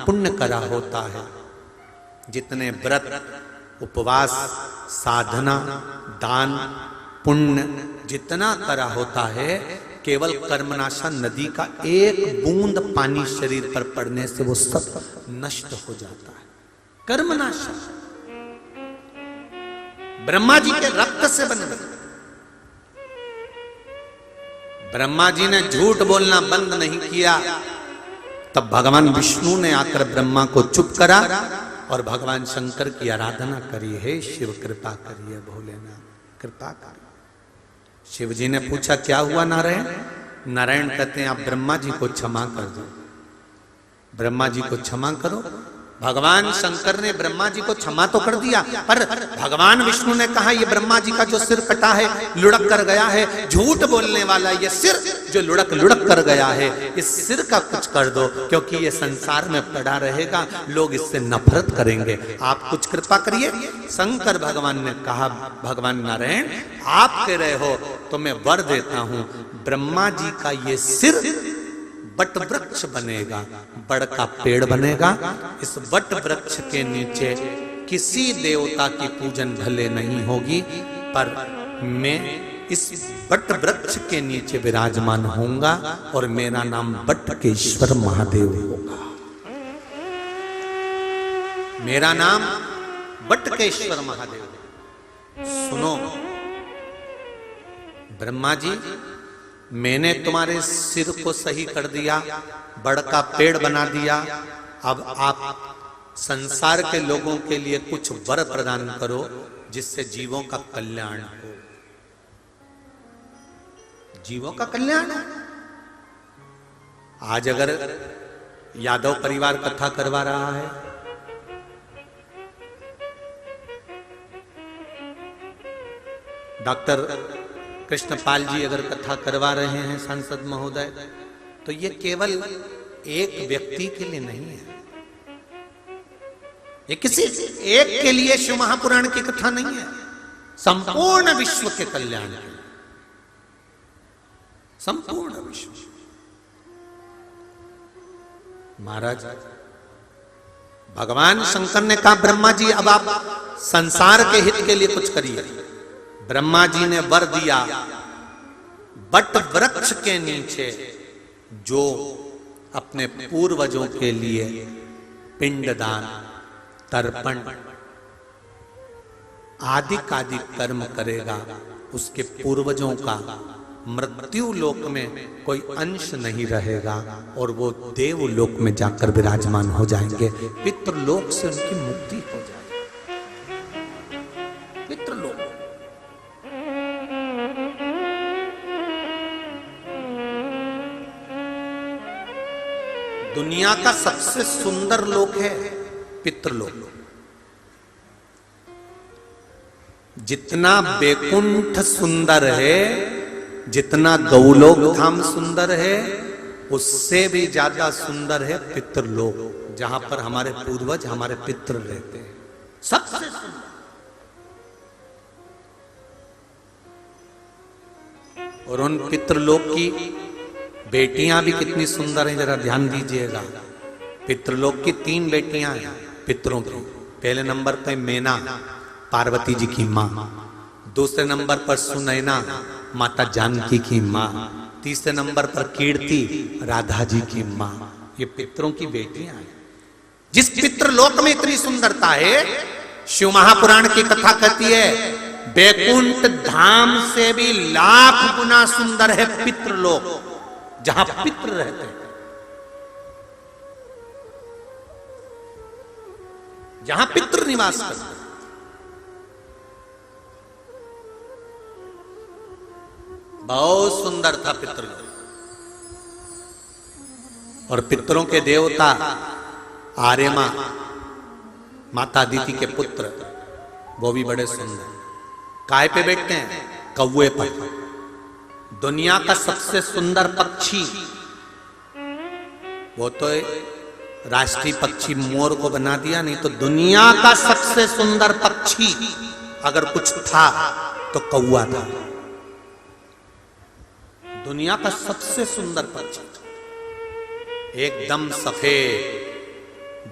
पुण्य करा होता है, जितने व्रत, उपवास, साधना, दान, पुण्य जितना करा होता है, केवल कर्मनाशा नदी का एक बूंद पानी शरीर पर पड़ने से वो सब नष्ट हो जाता है। कर्मनाशा ब्रह्मा जी के रक्त से बन गए। ब्रह्मा जी ने झूठ बोलना बंद नहीं किया, तब भगवान विष्णु ने आकर ब्रह्मा को चुप करा और भगवान शंकर की आराधना करी। हे शिव कृपा करिए, भोलेनाथ कृपा करिए। शिव जी ने पूछा क्या हुआ नारायण? नारायण कहते हैं आप ब्रह्मा जी को क्षमा कर दो, ब्रह्मा जी को क्षमा करो। भगवान शंकर ने ब्रह्मा जी को क्षमा तो कर दिया, पर भगवान विष्णु ने कहा ये ब्रह्मा जी का जो सिर कटा है, लुढ़क कर गया है, झूठ बोलने वाला ये सिर जो लुढ़क कर गया है, इस सिर का कुछ कर दो, क्योंकि ये संसार में पड़ा रहेगा, लोग इससे नफरत करेंगे, आप कुछ कृपा करिए। शंकर भगवान ने कहा भगवान नारायण आप कह रहे हो तो मैं वर देता हूं, ब्रह्मा जी का ये सिर वट वृक्ष बनेगा, बड़ का पेड़ बनेगा। इस वट वृक्ष के नीचे किसी देवता की पूजन भले नहीं होगी, पर मैं इस वट वृक्ष के नीचे विराजमान होऊंगा और मेरा नाम वटकेश्वर महादेव होगा। मेरा नाम वटकेश्वर महादेव। सुनो ब्रह्मा जी, मैंने तुम्हारे सिर को सही कर दिया, बड़ का पेड़ बना दिया, अब आप संसार के लोगों के लिए कुछ वर प्रदान करो जिससे जीवों का कल्याण हो। जीवों का कल्याण। आज अगर यादव परिवार कथा करवा रहा है, डॉक्टर कृष्णपाल जी अगर कथा करवा रहे हैं सांसद महोदय, तो ये केवल एक व्यक्ति के लिए नहीं है, ये किसी एक के लिए शिव महापुराण की कथा नहीं है, संपूर्ण विश्व के कल्याण के लिए, संपूर्ण विश्व। महाराज भगवान शंकर ने कहा ब्रह्मा जी अब आप संसार के हित के लिए कुछ करिए। ब्रह्मा जी ने वर दिया, वट वृक्ष के नीचे जो अपने पूर्वजों के लिए पिंडदान, तर्पण आदि कादि कर्म करेगा, उसके पूर्वजों का मृत्यु लोक में कोई अंश नहीं रहेगा और वो देवलोक में जाकर विराजमान हो जाएंगे, पितृलोक से उनकी मुक्ति हो जाएगी। पितृलोक दुनिया का सबसे सुंदर लोक है पितृलोक। जितना बैकुंठ सुंदर है, जितना गौलोक धाम सुंदर है, उससे भी ज्यादा सुंदर है पितृलोक, जहां पर हमारे पूर्वज हमारे पितृ रहते हैं। सबसे सुंदर। और उन पितृलोक की बेटियां भी कितनी सुंदर हैं, जरा ध्यान दीजिएगा। पितृलोक की 3 बेटियां हैं पितरों की। पहले नंबर पर मैना, पार्वती जी की मां। दूसरे नंबर पर सुनैना, माता जानकी की मां। तीसरे नंबर पर कीर्ति, राधा जी की मां। ये पितरों की बेटियां हैं। जिस पितृलोक में इतनी सुंदरता है, शिव महापुराण की कथा कहती है बैकुंठ धाम से भी लाख गुना सुंदर है पितृलोक, जहां पितृ रहते हैं, जहां पितृ निवास करते हैं। बहुत सुंदर था पितृलोक। और पितरों के देवता आर्यमा, माता अदिति के पुत्र, वो भी बड़े सुंदर। काय पे बैठते हैं? कौवे पर। दुनिया का सबसे सुंदर पक्षी, वो तो राष्ट्रीय पक्षी मोर को बना दिया, नहीं तो दुनिया का सबसे सुंदर पक्षी अगर कुछ था तो कौवा था। दुनिया का सबसे सुंदर पक्षी, एकदम सफेद,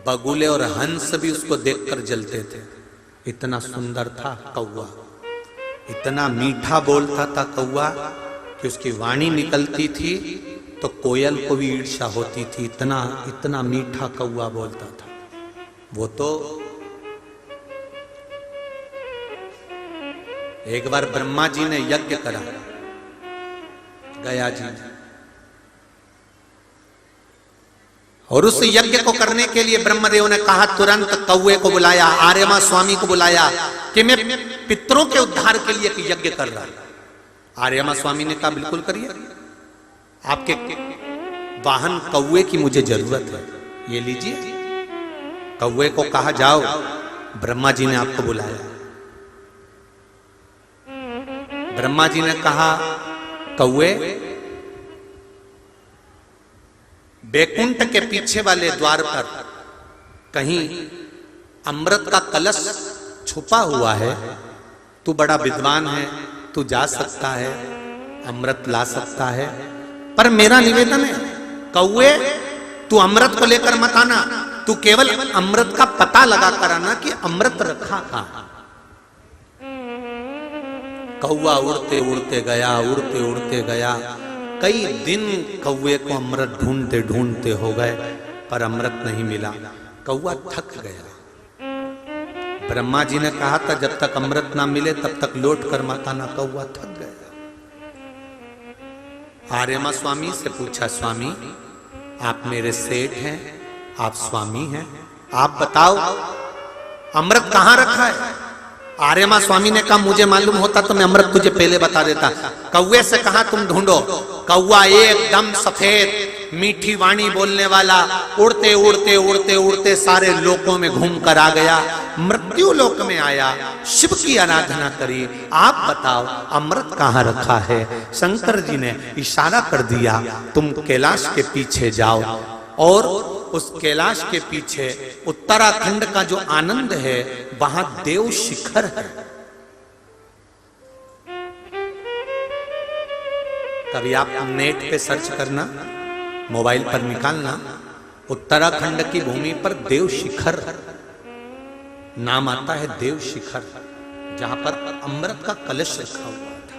बगुले और हंस भी उसको देखकर जलते थे। इतना सुंदर था कौवा, इतना मीठा बोलता था कौवा कि उसकी वाणी निकलती थी तो कोयल को भी ईर्ष्या होती थी। इतना इतना मीठा कौवा बोलता था वो। तो एक बार ब्रह्मा जी ने यज्ञ करा, गया जी, और उस यज्ञ को करने के लिए ब्रह्मदेव ने कहा, तुरंत कौवे को बुलाया, आर्यमा स्वामी को बुलाया कि मैं पितरों के उद्धार के लिए एक यज्ञ कर रहा हूं। आर्यमा स्वामी ने कहा बिल्कुल करिए, आपके वाहन कौवे की मुझे जरूरत है, ये लीजिए। कौवे को कहा जाओ, ब्रह्मा जी ने आपको बुलाया। ब्रह्मा जी ने कहा, कौवे, बैकुंठ के पीछे वाले द्वार पर कहीं अमृत का कलश छुपा हुआ है, तू बड़ा विद्वान है, तू जा सकता है, अमृत ला सकता है, पर मेरा निवेदन है कौवे, तू अमृत को लेकर मत आना, तू केवल अमृत का पता लगा कर आना कि अमृत रखा कहां। कौवा उड़ते उड़ते गया, उड़ते उड़ते गया। कई दिन कौवे को अमृत ढूंढते ढूंढते हो गए, पर अमृत नहीं मिला। कौवा थक गया। ब्रह्मा जी ने कहा था जब तक अमृत ना मिले तब तक लौट कर मत आना। कौवा थक गया। आर्यमा स्वामी से पूछा, स्वामी आप मेरे सेठ हैं, आप स्वामी हैं, आप बताओ अमृत कहां रखा है। आर्यमा स्वामी ने कहा मुझे मालूम होता तो मैं अमृत तुझे पहले बता देता। कौवे से कहा तुम ढूंढो। कौवा एकदम सफेद मीठी वाणी बोलने वाला उड़ते उड़ते उड़ते उड़ते सारे लोकों में घूम कर आ गया। मृत्यु लोक में आया, शिव की आराधना करी। आप बताओ अमृत कहां रखा है। शंकर जी ने इशारा कर दिया, तुम कैलाश के पीछे जाओ, और उस कैलाश के पीछे उत्तराखंड का जो आनंद है वहां देव शिखर है। कभी आप नेट पे सर्च करना, मोबाइल पर निकालना, उत्तराखंड की भूमि पर देव शिखर नाम आता है, देव शिखर, जहां पर अमृत का कलश रखा हुआ था।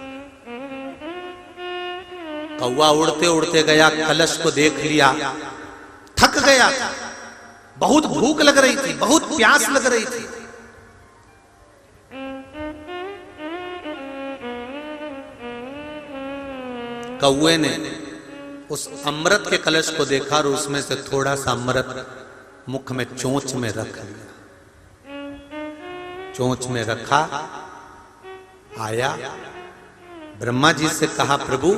कौवा उड़ते उड़ते गया, कलश को देख लिया, थक गया था, बहुत भूख लग रही थी, बहुत प्यास लग रही थी। कौवे ने उस अमृत के कलश को देखा और उसमें से थोड़ा सा अमृत मुख में चोंच में रख लिया। चोंच में रखा, आया, ब्रह्मा जी से कहा प्रभु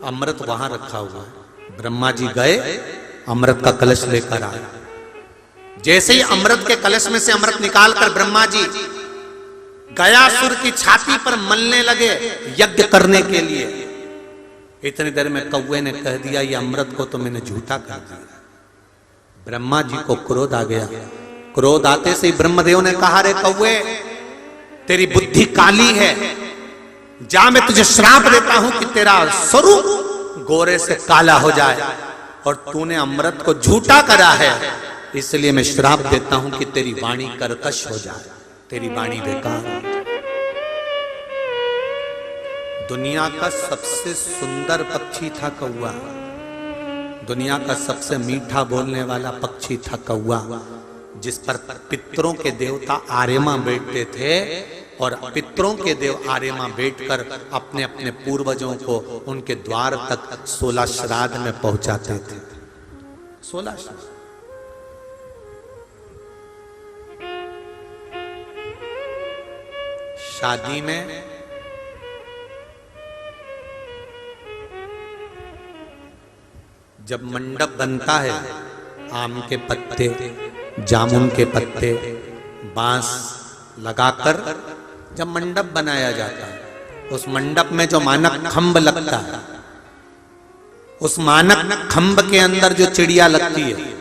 अमृत वहां रखा हुआ है। ब्रह्मा जी गए, अमृत का कलश लेकर आए। जैसे ही अमृत के कलश में से अमृत निकालकर ब्रह्मा जी गयासुर की छाती पर मलने लगे यज्ञ करने के लिए। इतनी देर में कौवे ने कह दिया ये अमृत को तो मैंने झूठा कर दिया। ब्रह्मा जी को क्रोध आ गया। क्रोध आते से ही ब्रह्मदेव ने कहा, रे कौवे तेरी बुद्धि काली है, जा मैं तुझे श्राप देता हूं कि तेरा स्वरूप गोरे से काला हो जाए, और तूने अमृत को झूठा करा है, इसलिए मैं श्राप देता हूं कि तेरी वाणी कर्कश हो जाए, तेरी वाणी बेकार हो जाए। दुनिया का सबसे सुंदर पक्षी था कौवा, दुनिया का सबसे मीठा बोलने वाला पक्षी था कौवा, जिस पर पितरों के देवता आर्यमा बैठते थे, और पितरों के देव आर्यमा बैठकर अपने अपने पूर्वजों को उनके द्वार तक 16 श्राद्ध में पहुंचाते थे। 16 श्राद्ध। शादी में जब मंडप बनता है, आम के पत्ते, जामुन के पत्ते, बांस लगाकर जब मंडप बनाया जाता है, उस मंडप में जो मानक खंभ लगता है, उस मानक खंभ के अंदर जो चिड़िया लगती है,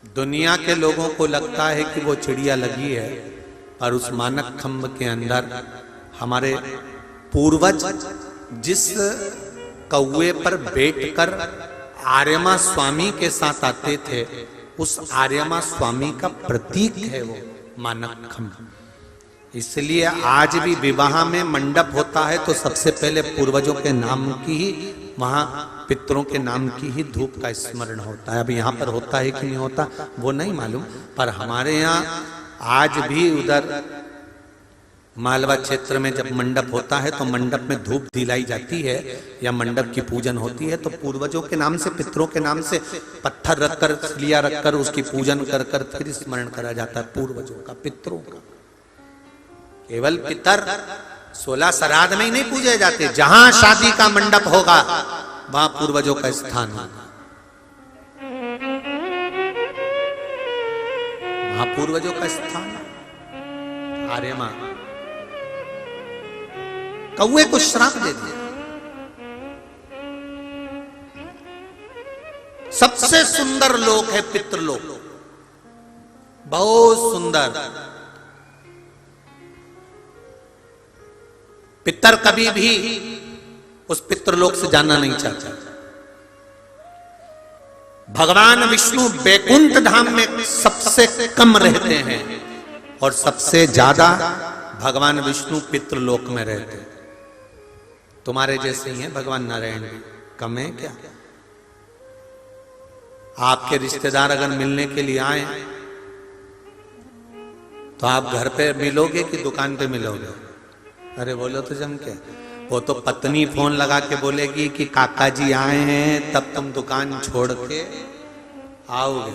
दुनिया के लोगों को लगता है कि वो चिड़िया लगी है, और उस मानक खंभ के अंदर हमारे पूर्वज जिस कौवे पर बैठकर आर्यमा स्वामी के साथ आते थे, उस आर्यमा स्वामी का प्रतीक है वो मानक्खम। इसलिए आज भी विवाह में मंडप होता है तो सबसे पहले पूर्वजों के नाम की ही, वहां पितरों के नाम की ही धूप का स्मरण होता है। अब यहाँ पर होता है कि नहीं होता वो नहीं मालूम, पर हमारे यहाँ आज भी उधर मालवा क्षेत्र में जब मंडप होता है तो मंडप में धूप दिलाई जाती है या मंडप की पूजन होती है तो पूर्वजों के नाम से, पितरों के नाम से पत्थर रखकर, लिया रखकर उसकी पूजन कर कर फिर स्मरण करा जाता है पूर्वजों का, पितरों का। केवल पितर 16 श्राद्ध में ही नहीं पूजे जाते, जहां शादी का मंडप होगा वहां पूर्वजों का स्थान होगा, वहां पूर्वजों का स्थान। आर्यमा कौए को श्राप दे दिया। सबसे सुंदर लोक है पितृलोक, बहुत सुंदर। पितर कभी भी उस पितृलोक से जाना नहीं चाहता। भगवान विष्णु बैकुंठ धाम में सबसे कम रहते हैं और सबसे ज्यादा भगवान विष्णु पितृलोक में रहते हैं। तुम्हारे जैसे ही हैं भगवान नारायण भी, कम है क्या? आपके रिश्तेदार अगर मिलने के लिए आए तो आप घर पे मिलोगे कि दुकान पे मिलोगे? अरे बोलो तो जम के। वो तो पत्नी फोन लगा के बोलेगी कि काका जी आए हैं, तब तुम दुकान छोड़ के आओगे।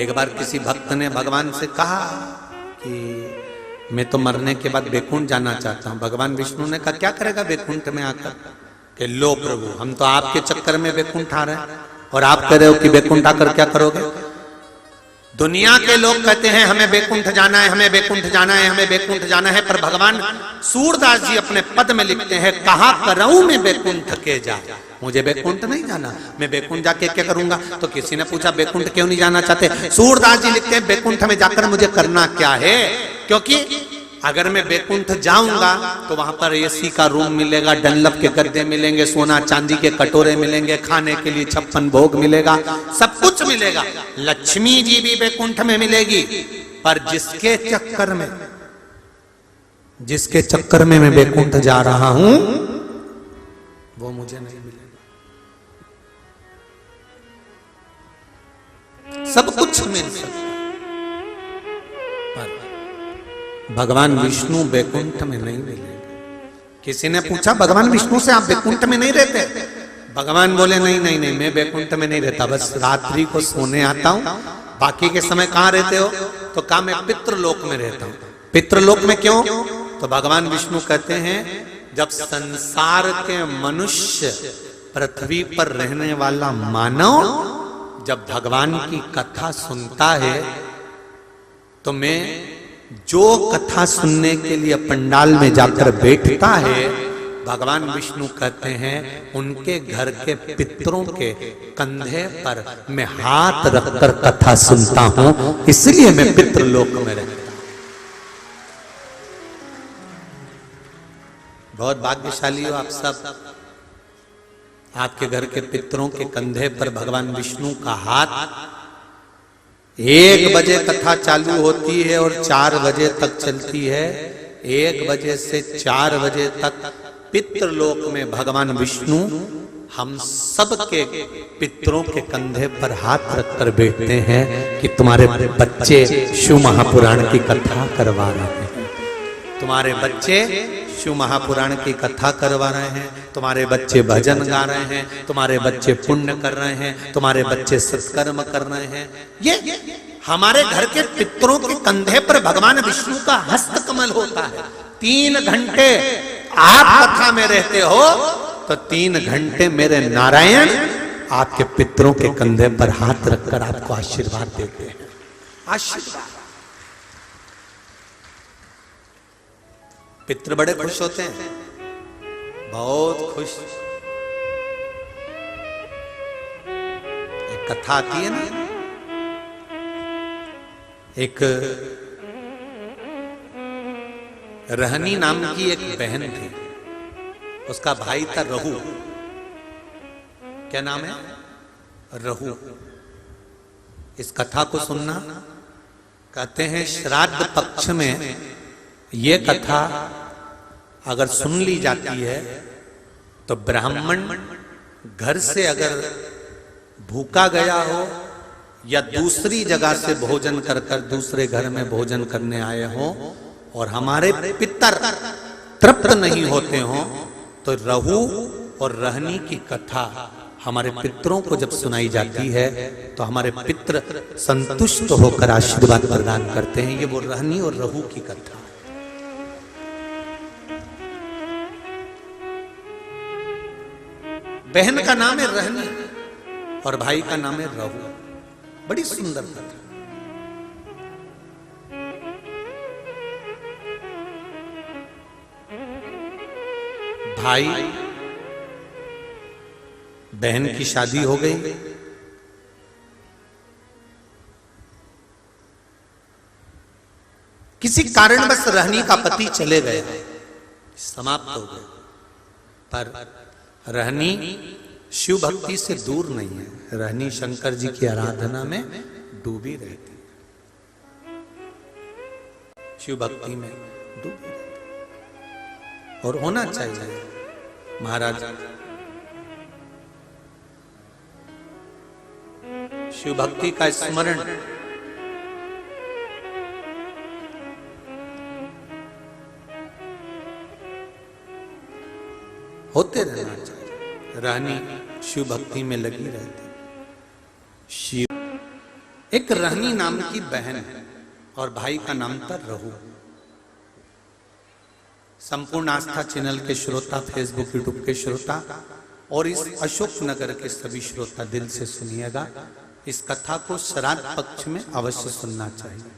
एक बार किसी भक्त ने भगवान से कहा कि मैं तो मरने के बाद बैकुंठ जाना चाहता हूं। भगवान विष्णु ने कहा क्या करेगा बैकुंठ में आकर? कि लो प्रभु, हम तो आपके चक्कर में बैकुंठ आ रहे हैं और आप कह रहे हो कि बैकुंठ आकर क्या करोगे? दुनिया के लोग कहते हैं हमें बैकुंठ जाना है, हमें बैकुंठ जाना है, हमें बैकुंठ जाना है, पर भगवान सूरदास जी अपने पद में लिखते हैं कहा कराऊं मैं बैकुंठ के जा, मुझे बैकुंठ नहीं जाना, मैं बैकुंठ जाके क्या करूंगा? तो किसी ने पूछा बैकुंठ क्यों नहीं जाना चाहते? सूरदास जी लिखते हैं बैकुंठ में जाकर मुझे करना क्या है, क्योंकि अगर मैं बैकुंठ जाऊंगा तो वहां पर एसी का रूम मिलेगा, डनलप के गद्दे मिलेंगे, सोना चांदी के कटोरे मिलेंगे, खाने के लिए 56 भोग मिलेगा, सब कुछ मिलेगा। लक्ष्मी जी भी बैकुंठ में मिलेगी, पर जिसके चक्कर में मैं बैकुंठ जा रहा हूं वो मुझे नहीं मिलेगा। सब कुछ मिल सकता, भगवान विष्णु बैकुंठ में नहीं मिलेंगे। किसी ने पूछा भगवान विष्णु से आप बैकुंठ में नहीं रहते? भगवान बोले नहीं नहीं नहीं, मैं बैकुंठ में नहीं रहता, बस रात्रि को सोने आता हूं, बाकी के समय कहां रहते हो? तो कहा मैं पितृलोक में रहता हूं। पितृलोक में क्यों? तो भगवान विष्णु कहते हैं जब संसार के मनुष्य, पृथ्वी पर रहने वाला मानव जब भगवान की कथा सुनता है तो मैं जो कथा सुनने के लिए पंडाल में जाकर बैठता है, भगवान विष्णु कहते हैं उनके घर के पितरों के कंधे पर मैं हाथ रखकर कथा सुनता हूं, इसलिए मैं पितृलोक में रहता हूं। बहुत भाग्यशाली हो आप सब, आपके घर के पितरों के कंधे पर भगवान विष्णु का हाथ। 1 बजे कथा चालू होती है और 4 बजे तक चलती है। 1 बजे से 4 बजे तक पितृलोक में भगवान विष्णु हम सब के पितरों के कंधे पर हाथ रखकर बैठते हैं कि तुम्हारे बच्चे शिव महापुराण की कथा करवा रहे हैं, तुम्हारे बच्चे शिव महापुराण की कथा करवा रहे हैं, तुम्हारे बच्चे भजन गा रहे हैं, तुम्हारे बच्चे पुण्य कर रहे हैं, तुम्हारे बच्चे सत्कर्म कर रहे हैं। ये हमारे घर के पितरों के कंधे पर भगवान विष्णु का हस्त कमल होता है। 3 घंटे आप कथा में रहते हो तो 3 घंटे मेरे नारायण आपके पितरों के कंधे पर हाथ रखकर आपको आशीर्वाद देते हैं। आशीर्वाद, पितृ बड़े खुश होते हैं, बहुत खुश। एक कथा आती है ना, एक रहनी नाम की एक बहन थी, उसका भाई था रहू। क्या नाम है? रहू। इस कथा को सुनना। कहते हैं श्राद्ध पक्ष में ये कथा अगर सुन ली जाती है तो ब्राह्मण घर से अगर भूखा गया हो या दूसरी जगह से भोजन कर कर दूसरे घर में भोजन करने आए हो और हमारे पितर तृप्त नहीं होते हो, तो रहू और रहनी की कथा हमारे पितरों को जब सुनाई जाती है तो हमारे पितर संतुष्ट होकर आशीर्वाद प्रदान करते हैं। ये वो रहनी और रहू की कथा। बहन का नाम है रहनी और भाई का नाम है रहू। बड़ी सुंदर कथा। भाई बहन की शादी हो गई। किसी कारणवश रहनी का पति चले गए, समाप्त हो गए। पर रहनी शिव भक्ति से दूर नहीं है। रहनी शंकर जी की आराधना में डूबी रहती है, शिव भक्ति में डूबी रहती, और होना चाहिए। महाराज शिव भक्ति का स्मरण होते रहना चाहिए। रहनी शिव भक्ति में लगी रहती। शिव एक रहनी नाम की बहन है और भाई का नाम था रहू। संपूर्ण आस्था चैनल के श्रोता, फेसबुक यूट्यूब के श्रोता और इस अशोक नगर के सभी श्रोता दिल से सुनिएगा। इस कथा को श्राद्ध पक्ष में अवश्य सुनना चाहिए।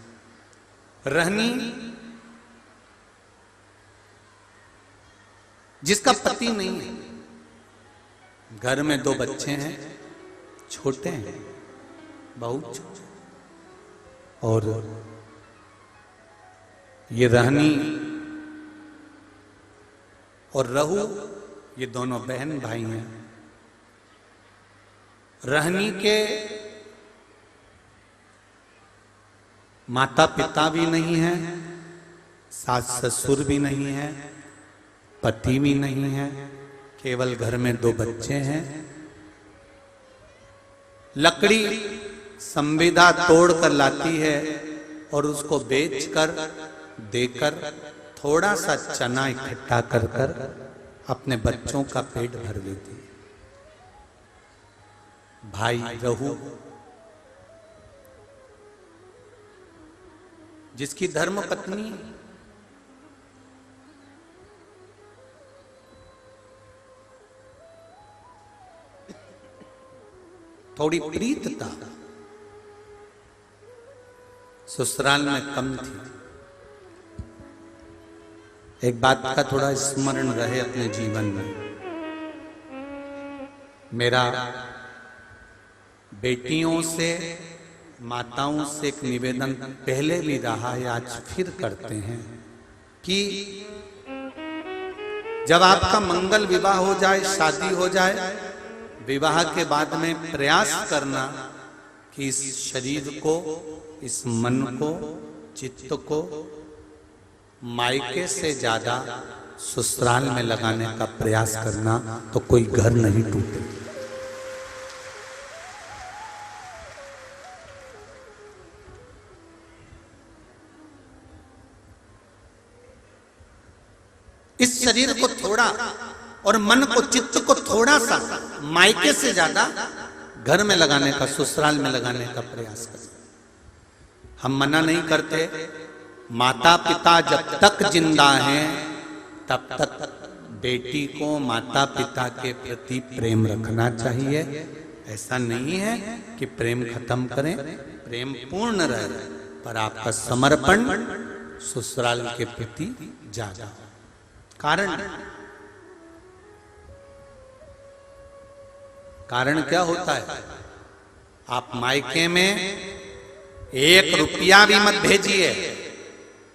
रहनी जिसका पति नहीं है, घर में 2 बच्चे हैं, छोटे हैं, बहुत छोटे, और ये रहनी और रहू ये दोनों बहन भाई हैं। रहनी के माता पिता भी नहीं है, सास ससुर भी नहीं है, पति भी नहीं है, केवल घर में 2 बच्चे हैं। लकड़ी संविदा तोड़ कर लाती है और उसको बेचकर देकर थोड़ा सा चना इकट्ठा कर कर अपने बच्चों का पेट भर देती है। भाई रहू जिसकी धर्म पत्नी थोड़ी प्रीतता ससुराल में कम थी। एक बात का थोड़ा स्मरण रहे अपने जीवन में। मेरा बेटियों से, माताओं से एक निवेदन पहले भी रहा है, आज फिर करते हैं कि जब आपका मंगल विवाह हो जाए, शादी हो जाए, विवाह के बाद में प्रयास करना कि इस शरीर को, इस मन को, चित्त को मायके से ज्यादा ससुराल में लगाने का प्रयास करना, तो कोई घर नहीं टूटे। इस शरीर को थोड़ा और मन को, चित्त को थोड़ा सा मायके से ज्यादा घर में लगाने का, ससुराल में लगाने का प्रयास करें। हम मना नहीं करते, माता पिता जब तक जिंदा हैं तब तक बेटी को माता पिता के प्रति प्रेम रखना चाहिए। ऐसा नहीं है कि प्रेम खत्म करें, प्रेम पूर्ण रहे, पर आपका समर्पण ससुराल के प्रति ज्यादा। कारण क्या होता है? आप मायके में 1 रुपया भी मत भेजिए,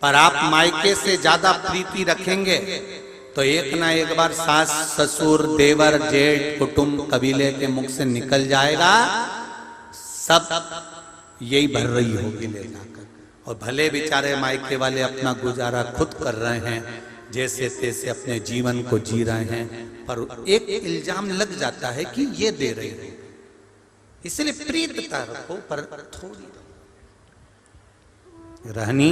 पर आप मायके से ज्यादा प्रीति रखेंगे तो एक ना एक बार सास ससुर देवर जेठ कुटुंब कबीले के मुख से निकल जाएगा, सब यही भर रही होगी ले जाकर। और भले बेचारे मायके वाले अपना गुजारा खुद कर रहे हैं, जैसे तैसे अपने जीवन को जी रहे हैं, पर एक इल्जाम लग जाता है कि ये दे रही है। इसलिए प्रीतता रखो, पर थोड़ी रहनी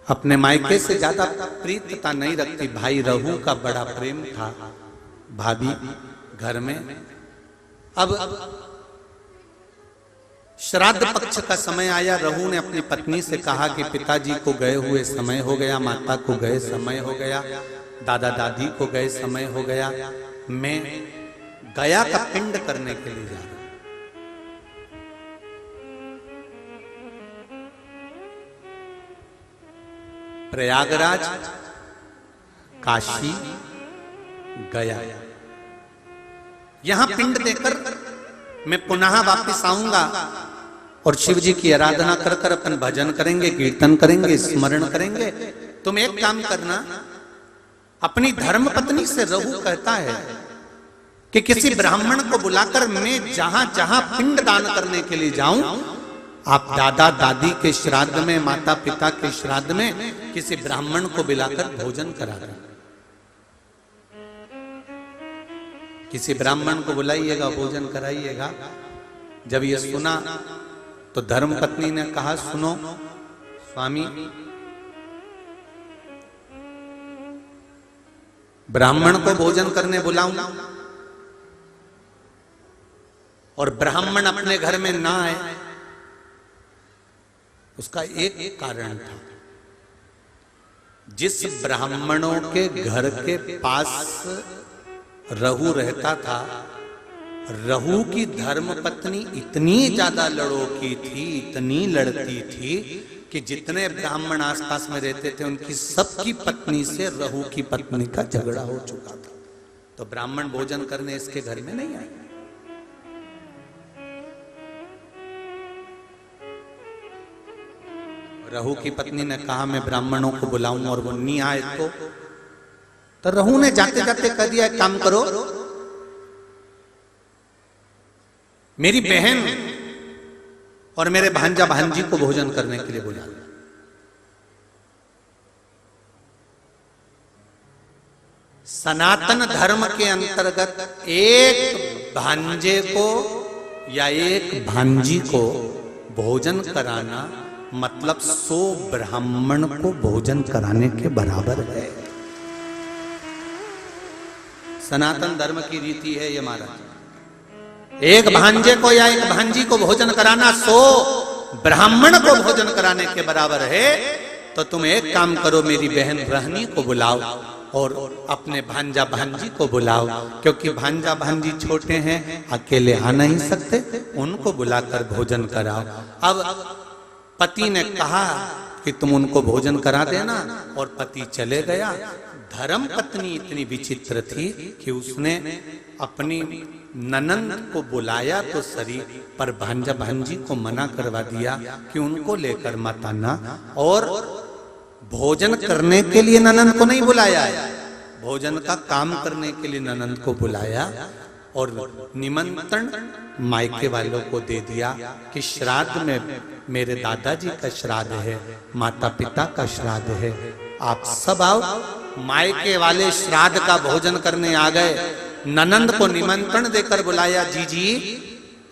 अपने मायके से ज्यादा प्रीतता नहीं रखती। भाई रहू का बड़ा प्रेम था भाभी घर में। अब श्राद्ध पक्ष का समय आया, रहू ने अपनी पत्नी से कहा कि पिताजी को गए हुए समय हो गया, माता को गए समय हो गया, दादा दादी को गए समय हो गया, मैं गया का पिंड करने के लिए जा रहा हूं। प्रयागराज, काशी, गया, यहां पिंड देकर मैं पुनः वापस आऊंगा और शिव जी की आराधना कर कर अपन भजन करेंगे, कीर्तन करेंगे, स्मरण करेंगे। तुम एक काम करना, अपनी धर्म पत्नी से रहू कहता है कि किसी ब्राह्मण को बुलाकर मैं जहां जहां पिंड दान करने के लिए जाऊं, आप दादा दादी के श्राद्ध में, माता पिता के श्राद्ध में किसी ब्राह्मण को बुलाकर भोजन करा दें। किसी ब्राह्मण को बुलाइएगा, भोजन कराइएगा। जब ये सुना तो धर्मपत्नी ने कहा, सुनो स्वामी, ब्राह्मण को भोजन करने बुलाऊं और ब्राह्मण अपने घर में ना आए, उसका एक कारण था। जिस ब्राह्मणों के घर के पास रहू रहता था, रहू की धर्मपत्नी इतनी ज्यादा लड़ोकी थी, इतनी लड़ती थी कि जितने ब्राह्मण आसपास में रहते थे उनकी सबकी पत्नी से रहू की पत्नी का झगड़ा हो चुका था। तो ब्राह्मण भोजन करने इसके घर में नहीं आए। रहू की पत्नी ने कहा मैं ब्राह्मणों को बुलाऊं और वो नहीं आए तो रहू ने जाते जाते कह दिया, एक काम करो, मेरी बहन और मेरे भांजा भांजी को भोजन करने के लिए बुला लो। सनातन धर्म के अंतर्गत एक भांजे को या एक भांजी को भोजन कराना मतलब 100 ब्राह्मण को भोजन कराने के बराबर है। सनातन धर्म की रीति है ये महाराज। एक भांजे को या एक भांजी को भोजन कराना 100 ब्राह्मण को भोजन कराने के बराबर है। तो तुम एक काम करो, मेरी बहन रहनी को बुलाओ और अपने भांजा भांजी को बुलाओ, क्योंकि भांजा भांजी छोटे हैं, अकेले आ नहीं सकते, उनको बुलाकर भोजन कराओ। अब पति ने कहा कि तुम उनको भोजन करा देना और पति चले गया। धर्म पत्नी इतनी विचित्र थी कि उसने अपनी ननंद को बुलाया तो सही, पर भांजा भांजी को मना करवा दिया कि उनको लेकर मत आना। और भोजन करने के लिए ननंद को नहीं बुलाया, भोजन का काम करने के लिए ननंद को बुलाया और निमंत्रण मायके वालों को दे दिया कि श्राद्ध में मेरे दादाजी का श्राद्ध है, माता पिता का श्राद्ध है, आप सब आओ। मायके वाले श्राद्ध का भोजन करने आ गए। ननंद को निमंत्रण देकर बुलाया, जी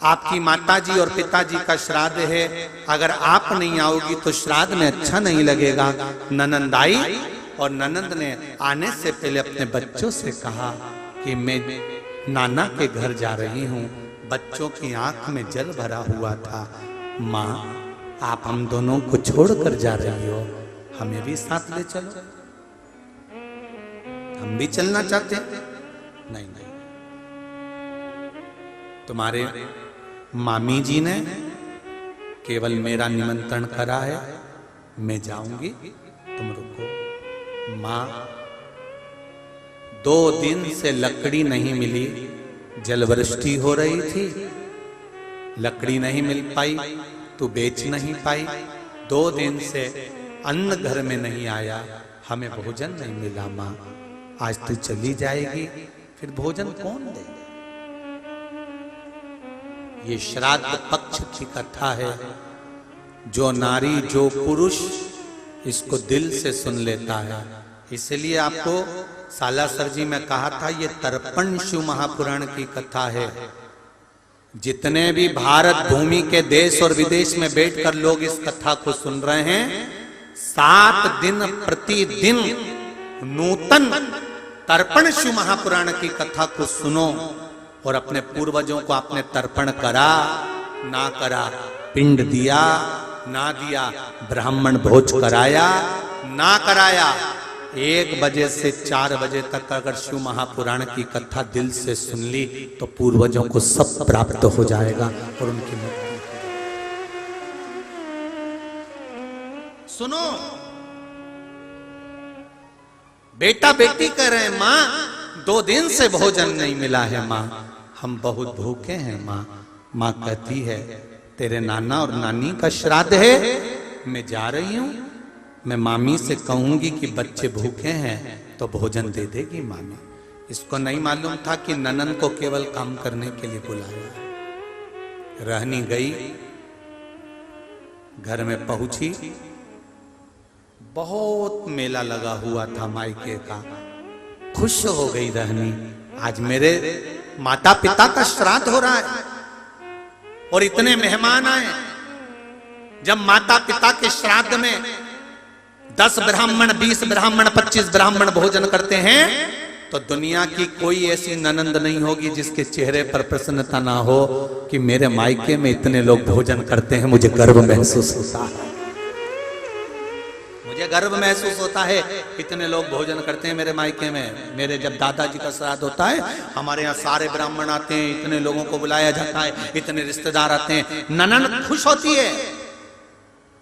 आपकी माताजी और पिताजी का श्राद्ध है, अगर आप नहीं आओगी तो श्राद्ध में अच्छा नहीं लगेगा। ननंद आई और ननंद ने आने से पहले अपने बच्चों से कहा कि मैं नाना के घर जा रही हूँ। बच्चों की आंख में जल भरा हुआ था। माँ, आप हम दोनों को छोड़कर जा रही हो, हमें भी साथ ले चलो, हम भी चलना चाहते हैं। नहीं, तुम्हारे मामी जी ने केवल मेरा निमंत्रण करा है, मैं जाऊंगी, तुम रुको। माँ, 2 दिन से लकड़ी नहीं मिली, जलवृष्टि हो रही थी, लकड़ी नहीं मिल पाई, तू बेच नहीं पाई, 2 दिन से अन्न घर में नहीं आया, हमें भोजन नहीं मिला माँ, आज तू चली जाएगी फिर भोजन कौन देगा। ये श्राद्ध पक्ष की कथा है। जो नारी जो पुरुष इसको दिल से सुन लेता है, इसलिए आपको सालासर जी में कहा था ये तर्पण शिव महापुराण की कथा है। जितने भी भारत भूमि के देश और विदेश में बैठकर लोग इस कथा को सुन रहे हैं, 7 दिन प्रतिदिन नूतन तर्पण शिव महापुराण की कथा को सुनो और अपने पूर्वजों को आपने तर्पण करा ना करा, पिंड दिया ना दिया, ब्राह्मण भोज कराया ना कराया, 1 बजे से 4 बजे तक अगर शिव महापुराण की कथा दिल से सुन ली तो पूर्वजों को सब प्राप्त हो जाएगा और उनकी मुक्ति। सुनो, बेटा बेटी कह रहे हैं माँ 2 दिन से भोजन नहीं मिला है माँ, हम बहुत भूखे हैं माँ। माँ कहती है तेरे नाना और नानी का श्राद्ध है, मैं जा रही हूं, मैं मामी से कहूंगी कि बच्चे भूखे हैं तो भोजन दे देगी मामी। इसको नहीं मालूम था कि ननन को केवल काम करने के लिए बुलाया। रहनी गई, घर में पहुंची, बहुत मेला लगा हुआ था मायके का। खुश हो गई रहनी, आज मेरे माता पिता का श्राद्ध हो रहा है और इतने मेहमान आए। जब माता पिता के श्राद्ध में 10 ब्राह्मण, 20 ब्राह्मण, 25 ब्राह्मण भोजन करते हैं तो दुनिया की कोई ऐसी ननंद नहीं होगी जिसके चेहरे पर प्रसन्नता ना हो कि मेरे मायके में इतने लोग भोजन करते हैं, मुझे गर्व महसूस होता है। मुझे गर्व महसूस होता है इतने लोग भोजन करते हैं मेरे मायके में। मेरे जब दादाजी का श्राद्ध होता है, हमारे यहाँ सारे ब्राह्मण आते हैं, इतने लोगों को बुलाया जाता है, इतने रिश्तेदार आते हैं, ननन खुश होती है,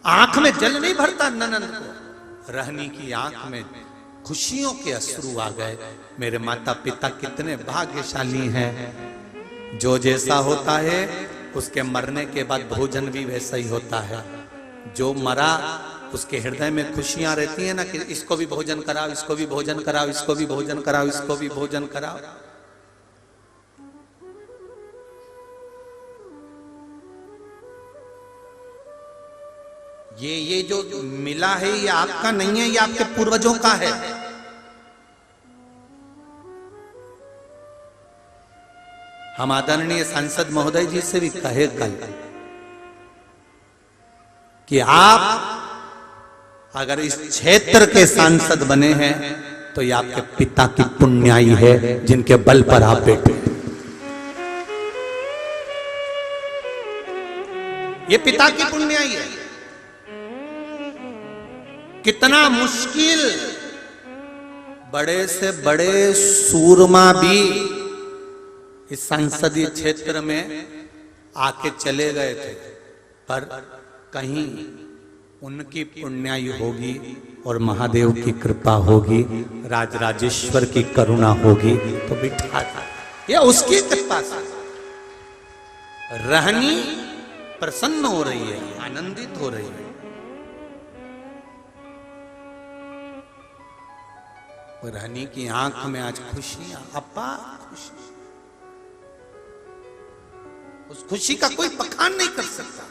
आंख में जल नहीं भरता ननन को। रहनी की आंख में खुशियों के अश्रु आ गए। मेरे माता पिता कितने भाग्यशाली हैं। जो जैसा होता है उसके मरने के बाद भोजन भी वैसा ही होता है। जो मरा उसके हृदय में खुशियां रहती है ना कि इसको भी भोजन कराओ, इसको भी भोजन कराओ, इसको भी भोजन कराओ, इसको भी भोजन कराओ। ये जो मिला है ये आपका नहीं है, ये आपके पूर्वजों का है। हम आदरणीय सांसद महोदय जी से भी कहे कल कि आप अगर इस क्षेत्र के सांसद बने हैं तो ये आपके पिता की पुण्याई है जिनके बल पर आप बैठे। ये पिता की पुण्याई है। कितना मुश्किल, बड़े से बड़े सूरमा भी इस संसदीय क्षेत्र में आके चले गए थे, पर कहीं उनकी पुण्याई होगी और महादेव की कृपा होगी, राजराजेश्वर की करुणा होगी तो बिठा था। ये उसकी कृपा से रहनी प्रसन्न हो रही है, आनंदित हो रही है। रहनी की आंख में आज खुशियां, अपार खुशी। उस खुशी का कोई बखान नहीं कर सकता।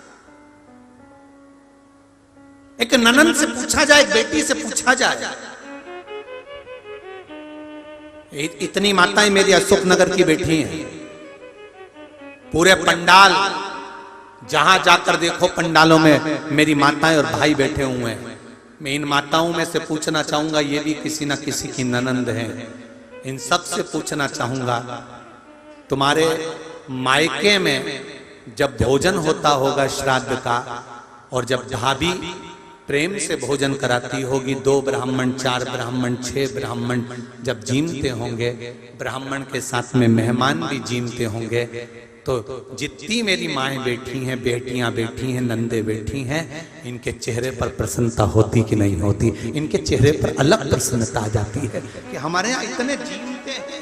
एक ननन से पूछा जाए, एक बेटी से पूछा जाए, इतनी माताएं मेरी अशोकनगर की बैठी हैं। पूरे पंडाल जहां जाकर देखो पंडालों में मेरी माताएं और भाई बैठे हुए हैं। मैं इन माताओं में से पूछना चाहूंगा, ये भी किसी ना किसी की ननंद हैं, इन सब से पूछना चाहूंगा, तुम्हारे मायके में जब भोजन होता होगा श्राद्ध का, और जब भाभी प्रेम से भोजन कराती होगी, 2 ब्राह्मण, 4 ब्राह्मण, 6 ब्राह्मण जब जीमते होंगे, ब्राह्मण के साथ में मेहमान भी जीमते होंगे, तो जितनी मेरी माएँ बैठी हैं, बेटियां बैठी हैं, नंदे बैठी हैं, इनके चेहरे पर प्रसन्नता होती कि नहीं होती? इनके चेहरे पर अलग प्रसन्नता आ जाती है कि हमारे यहाँ इतने जीवते हैं,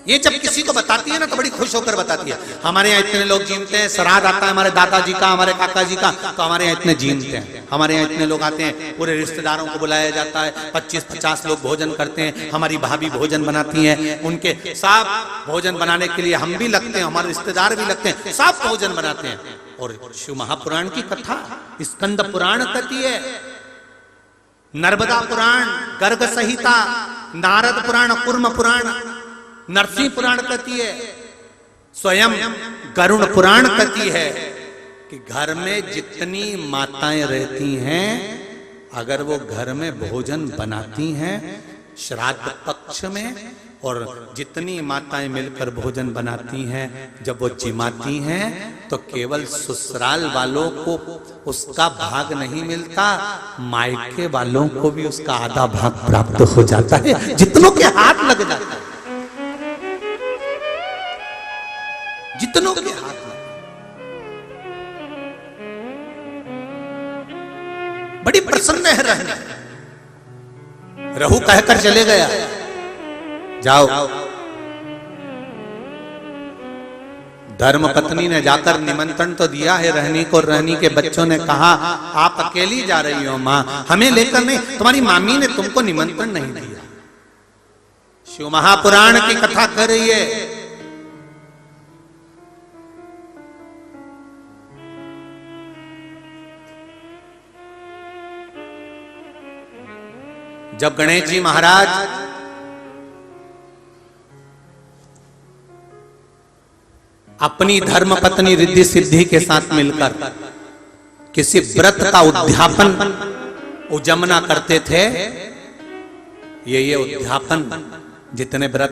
ये जब किसी को बताती है ना तो बड़ी खुश होकर बताती है, हमारे यहाँ इतने लोग जीमते हैं, श्राद्ध आता है हमारे दादाजी का, हमारे काका जी का, तो हमारे यहाँ इतने जीमते हैं, हमारे यहाँ इतने लोग आते हैं, पूरे रिश्तेदारों को बुलाया जाता है, 25-50 लोग भोजन करते हैं, हमारी भाभी भोजन बनाती हैं, उनके सब भोजन बनाने के लिए हम भी लगते हैं, हमारे रिश्तेदार भी लगते हैं, सब भोजन बनाते हैं। और शिव महापुराण की कथा स्कंद पुराण कहती है, नर्मदा पुराण, गर्ग संहिता, नारद पुराण, कूर्म पुराण, नरसिंह पुराण कहती है, स्वयं गरुड़ पुराण कहती है कि घर में जितनी माताएं रहती हैं, अगर वो घर में भोजन बनाती हैं श्राद्ध पक्ष में, और जितनी माताएं मिलकर भोजन बनाती हैं, जब वो जिमाती हैं तो केवल ससुराल वालों को उसका भाग नहीं मिलता, मायके वालों को भी उसका आधा भाग प्राप्त हो जाता है, जितनों के हाथ लग जाता है, जितनों के हाथ लग। बड़ी प्रसन्न है रहने, रहू कहकर चले गया, जाओ। धर्म पत्नी ने जाकर निमंत्रण तो दिया है रहनी को, रहनी के बच्चों ने कहा आप अकेली जा रही हो मां, हमें लेकर नहीं, तुम्हारी मामी ने तुमको निमंत्रण नहीं दिया। शिव महापुराण की कथा कर रही है, जब गणेश जी महाराज अपनी धर्म पत्नी रिद्धि सिद्धि के साथ मिलकर किसी व्रत का उद्यापन उजमना करते थे, ये उद्यापन जितने व्रत